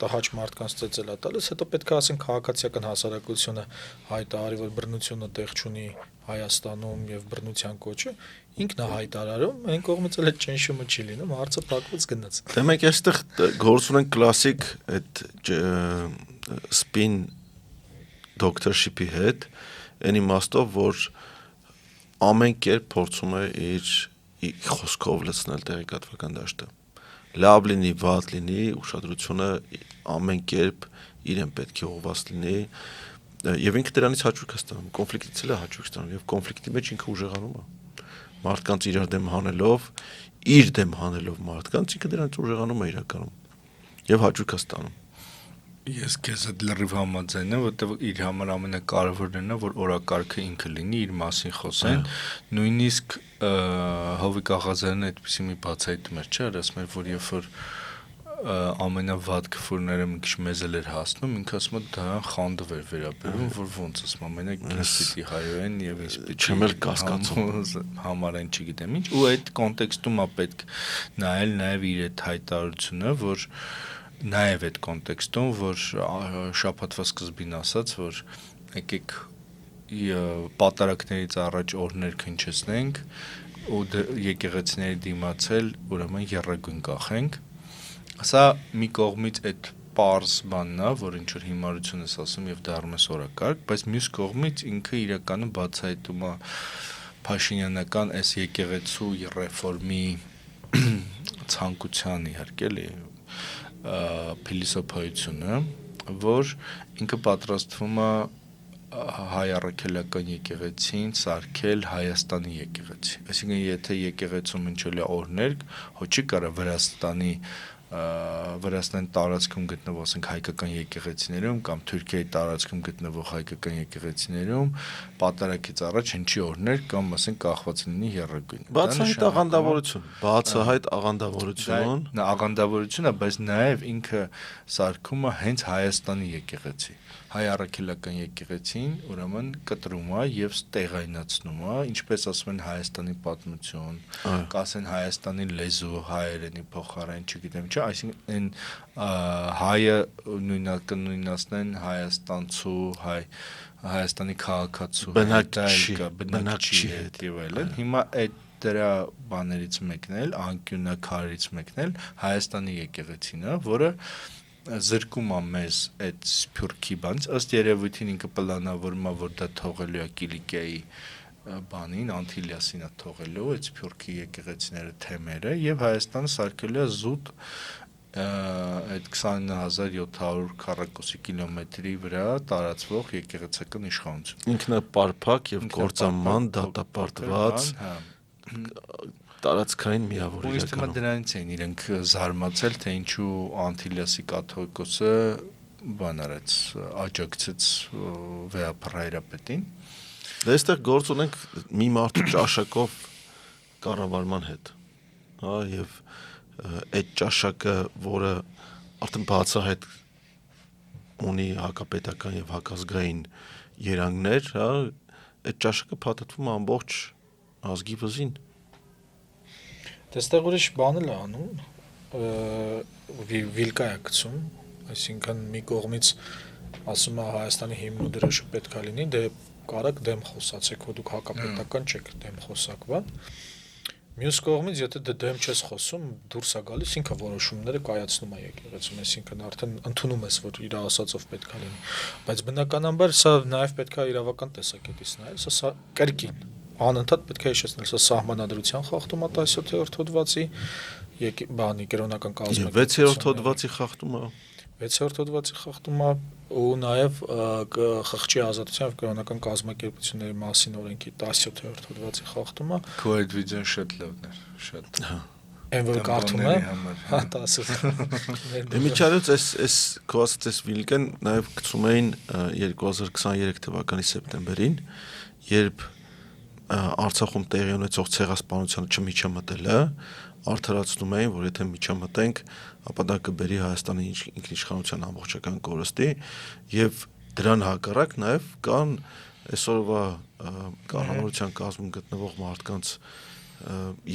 տհաճ մարդկանց ծեծել է տալիս, հետո պետք է ասենք քաղաքացիական հասարակությունը հայտարարի, որ բռնությունը տեղ չունի Հայաստանում եւ բռնության կոչը, ինքն է հայտարարում, այն կողմից էլ այդ ճնշումը չի լինում, հարցը փակված գնաց։ Դե մենք այստեղ գործ ունենք կլասիկ այդ spin doctorship-ի հետ, այն իմաստով, որ ամեն կերպ փորձում է իր խոսքով լցնել տեղեկատվական դաշտը։ Լավ լինի, վատ լինի, ուշադրությունը ամեն կերպ իրեն պետք է ուղղված լինի, եւ ինքը դրանից հաճույք է ստանում, կոնֆլիկտից էլ է հաճույք ստանում եւ կոնֆլիկտի մեջ ինքը ուժեղանում է։ Մարդկանց իրար դեմ հանելով, իր դեմ հանելով մարդկանց, ինքը դրանից ուժեղանում է իրականում եւ հաճույք է ստանում։ Ես քեզ հետ լրիվ համաձայն եմ, որտեղ իր համար ամենակարևորն է, որ օրակարգը ինքը լինի, իր մասին խոսեն, նույնիսկ Հովիկ Աղազարյանը այդպեսի մի բացահայտում էր, չէ՞, ասում էր, որ երբ որ ամենավատ քֆուրները մի քիչ մեզ էլ էր հասնում, ինքը ասում է դրան խանդով էր վերաբերում, որ ոնց ասում ամենակ ինձ պիտի հայրեն եւ ինձ պիտի չեմ էլ կասկածում համարեն չգիտեմ ինչ, ու այդ կոնտեքստում է պետք նայել նաեւ իր այդ հայտարարությունը, որ նաև այդ կոնտեքստում, որ շաբաթվա սկզբին ասաց, որ եկեք պատարակներից առաջ օրներ քնչեցնենք ու եկեղեցիների դիմացել, ուրեմն եռագույն կախենք։ Սա մի կողմից այդ պարզ բանն է, որ ինչ որ հիմարություն ես ասում եւ դառնում ես օրակարգ, բայց մյուս կողմից ինքը իրականում բացահայտում է Փաշինյանական այս եկեղեցու ռեֆորմի ցանկության իհարկե փիլիսոփայությունը, որ ինքը պատրաստվում է հայ առաքելական եկեղեցին սարքել Հայաստանի եկեղեցի։ Այսինքն եթե եկեղեցում ինչ որ օրներ, հո չի կարա Վրաստանի տարածքում գտնվող ասենք հայկական եկեղեցիներում կամ Թուրքիայի տարածքում գտնվող հայկական եկեղեցիներում պատարակից առաջ հնչի օրներ կամ ասենք կախված լինի եռագույն։ Բացահայտ աղանդավորություն։ Նա աղանդավորություն է, բայց նաև ինքը սարքում է հենց Հայաստանի եկեղեցի։ Հայ առաքելական եկեղեցին ուրեմն կտրում է եւ տեղայնացնում է, ինչպես ասում են Հայաստանի պատմություն, կասեն Հայաստանի լեզու, հայերենի փոխարեն, չգիտեմ չէ, այսինքն հայը նույնացնեն հայաստանցու, Հայաստանի քաղաքացու, բնակչի հետ եւ այլն։ Հիմա այդ դրա բաներից մեկն էլ, անկյունաքարից մեկն էլ Հայաստանի եկեղեցին է, որը զրկում է մեզ այդ սփյուռքի բանից, ըստ երևույթին ինքը պլանավորում է, որ դա թողելու է Կիլիկիայի բանին, Անտիլիասին է թողելու այդ սփյուռքի եկեղեցիները թեմերը եւ Հայաստանը սարքելու է զուտ այդ 29700 քառակուսի կիլոմետրի վրա տարածվող եկեղեցական իշխանություն։ Ինքնապարփակ եւ գործաման դատապարտված տարածքային միավոր իրականում։ Ուրիշ դրանից են իրենք զարմացել, թե ինչու Անտիլիասի կաթողիկոսը բան արեց, աջակցեց Վեհափռայրապետին։ Դե այստեղ գործ ունենք մի մարդու ճաշակով կառավարման հետ։ Հա եւ այդ ճաշակը, որը արդեն բացահայտ ունի հակապետական եւ հակազգային երանգներ, հա, այդ ճաշակը փաթաթվում է ամբողջ ազգի վզին։ Դեստեղ ուրիշ բան էլ անում, վիլկայակցում, այսինքն մի կողմից ասում է Հայաստանի հիմն ու դրոշը պետք է լինի, դե կարակ դեմ խոսացեք, հո դուք հակապետական չեք դեմ խոսակ, բան։ Մյուս կողմից, եթե դե դեմ չես խոսում, դուրս է գալիս, ինքը որոշումները կայացնում է եկեղեցում, այսինքն արդեն ընդունում ես, որ իր ասածով պետք է լինի։ Բայց բնականաբար սա նաև պետք է իրավական տեսակետից նայել, սա կրկին անընդհատ պետք է հիշեցնել, սա սահմանադրության խախտում է 17-րդ հոդվածի, բանի կրոնական կազմակերպության 6-րդ հոդվածի խախտում է, 6-րդ հոդվածի խախտում է ու նաև խղճի ազատության եւ կրոնական կազմակերպությունների մասին օրենքի 17-րդ հոդվածի խախտում է։ Քո այդ վիդեոն շատ լավն էր, շատ։ Այն որ կարդում եմ, հա 10։ Դե միջալյուց այս քո ասած վիլկեն նաև գցում էին 2023 թվականի սեպտեմբերին, երբ Արցախում տեղի ունեցող ցեղասպանությանը չմիջամտելը արդարացնում էին, որ եթե միջամտենք, ապա դա կբերի Հայաստանի ինքնիշխանության ամբողջական կորստի եւ դրան հակառակ նաեւ կան այսօրվա կառավարության կազմում գտնվող մարդկանց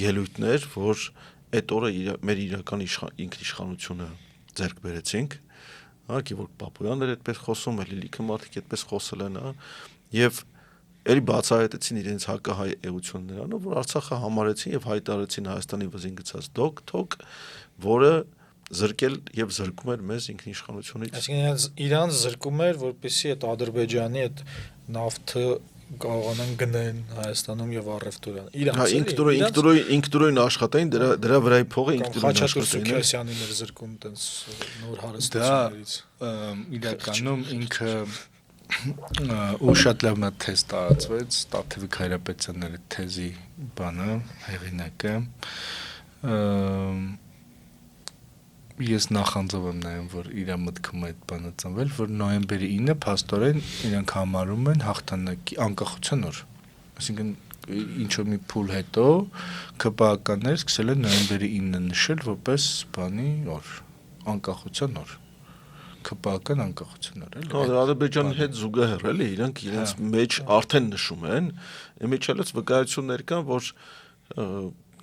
ելույթներ, որ այդ օրը մեր իրական ինքնիշխանությունը ձեռք բերեցինք, հա, որ Պապոյանն էր այդպես խոսում, էլի լիքը մարդիկ այդպես խոսել են, հա, եւ Էլի բացահայտեցին իրենց հակահայ էությունն նրանով, որ Արցախը համարեցին եւ հայտարարեցին Հայաստանի վզին գցած թոք, որը զրկել եւ զրկում էր մեզ ինքնիշխանությունից։ Այսինքն իրանց զրկում էր, որպեսզի այդ Ադրբեջանի այդ նավթը կարողանան գնեն Հայաստանում եւ առևտուրան։ Հա ինքնուրույն աշխատային դրա վրայի փողը ինքնուրույն Խաչատուր աշխատային։ Սուքերսյանին էր զրկում տենց նոր հարստություններից։ Իրականում ինքը ու շատ լավ նա թեզ տարածվեց, Տաթևիկ Հայրապետյանների թեզի բանը, հեղինակը։ Ես նախանձով եմ նայում, որ իր մտքում այդ բանը ծնվել, որ նոյեմբերի 9-ը փաստորեն իրանք համարում են հաղթանակի անկախության օր։ Այսինքն ինչ-որ մի փուլ հետո ԿՊԱ-ականները սկսել են նոյեմբերի 9-ը նշել որպես բանի օր, անկախության օր։ ԿՊԱ-ական անկախություն օր, էլի։ Հա, Ադրբեջանի հետ զուգահեռ էլի, իրանք իրենց մեջ արդեն նշում են, իմիջիալից վկայություններ կան, որ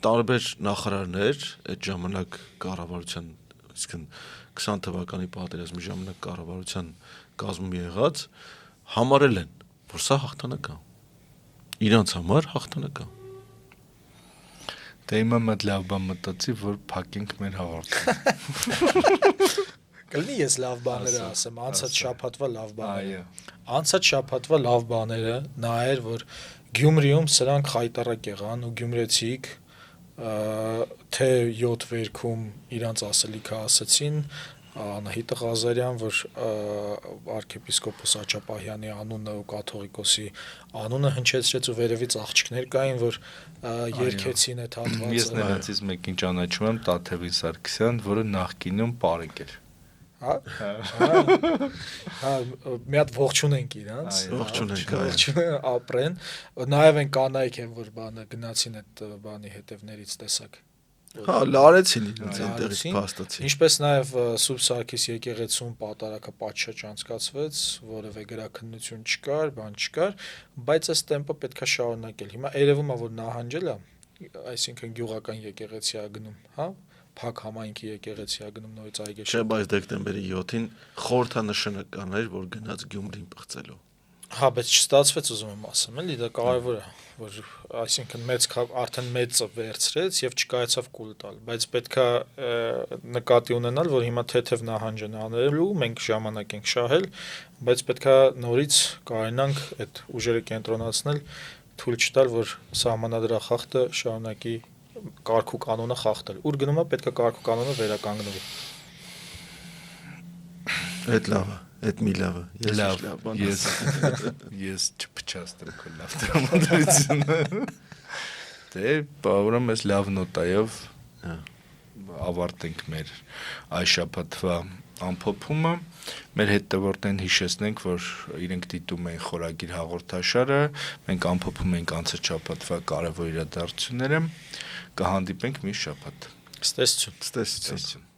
տարբեր նախարարներ այդ ժամանակ կառավարության, այսինքն 20 թվականի պատերազմի ժամանակ կառավարության կազմում եղած համարել են, որ սա հաղթանակ է։ Իրանց համար հաղթանակ է։ Դե հիմա մտ լավ բան մտածի, որ փակենք մեր հաղորդումը։ Կլինի ես լավ բաները ասեմ, անցած շաբաթվա լավ բաները։ Այո։ Անցած շաբաթվա լավ բաները նա էր, որ Գյումրիում սրանք խայտարակ եղան ու գյումրեցիք թե 7 վերքում իրանց ասելիքը ասացին Անահիտ Ղազարյան, որ arczepiskopos Աչապահյանի անունը ու կաթողիկոսի անունը հնչեցրեց ու վերևից աղջիկներ կային, որ երկեցին այդ հատվածը։ Ես նրանցից մեկին ճանաչում եմ Տաթևին Սարգսյան, որը նախկինում պարեկ էր։ Հա։ Հա, մի հատ ողջունենք իրանց։ Ողջունենք, ապրեն։ Նաև են կանայք են, որ բանը գնացին այդ բանի հետևներից տեսակ։ Հա, լարեցին իրենց այնտեղից փաստացի։ Ինչպես նաև Սուրբ Սարգիս եկեղեցում պատարակը պատշաճ անցկացվեց, որևէ գրաքննություն չկար, բան չկար, բայց այս տեմպը պետքա շարունակել։ Հիմա երևում է, որ նահանջել է, այսինքն գյուղական եկեղեցի է գնում, հա, փակ համայնքի եկեղեցի է գնում նորից այգեշ։ Չէ, բայց դեկտեմբերի 7-ին խորհրդանշական էր, որ գնաց Գյումրին պղծելու։ Հա, բայց չստացվեց ուզում եմ ասեմ, էլի դա կարևոր է, որ այսինքն արդեն մեծը վերցրեց եւ չկայացավ կուլ տալ, բայց պետքա նկատի ունենալ, որ հիմա թեթև նահանջ են անելու, մենք ժամանակ ենք շահել, բայց պետքա նորից կարողանանք այդ ուժերը կենտրոնացնել, թույլ չտալ, որ սահմանադրախախտը շարունակի կարգ ու կանոնը խախտել։ Ուր գնում է պետքա կարգ ու կանոնը վերականգնվի։ Այդ լավ է, այդ մի լավ է։ Լավ, ես չփչացրեմ քո լավ տրամադրությունը։ Դե, ուրեմն այս լավ նոտայով ավարտենք մեր այս շաբաթվա ամփոփումը։ Մեր հետևորդներին հիշեցնենք, որ իրենք դիտում են խորագիր հաղորդաշարը, մենք ամփոփում ենք անցած շաբաթվա կարևոր իրադարձությունները, կհանդիպենք մյուս շաբաթ։ Ստեսություն։ Ստեսություն։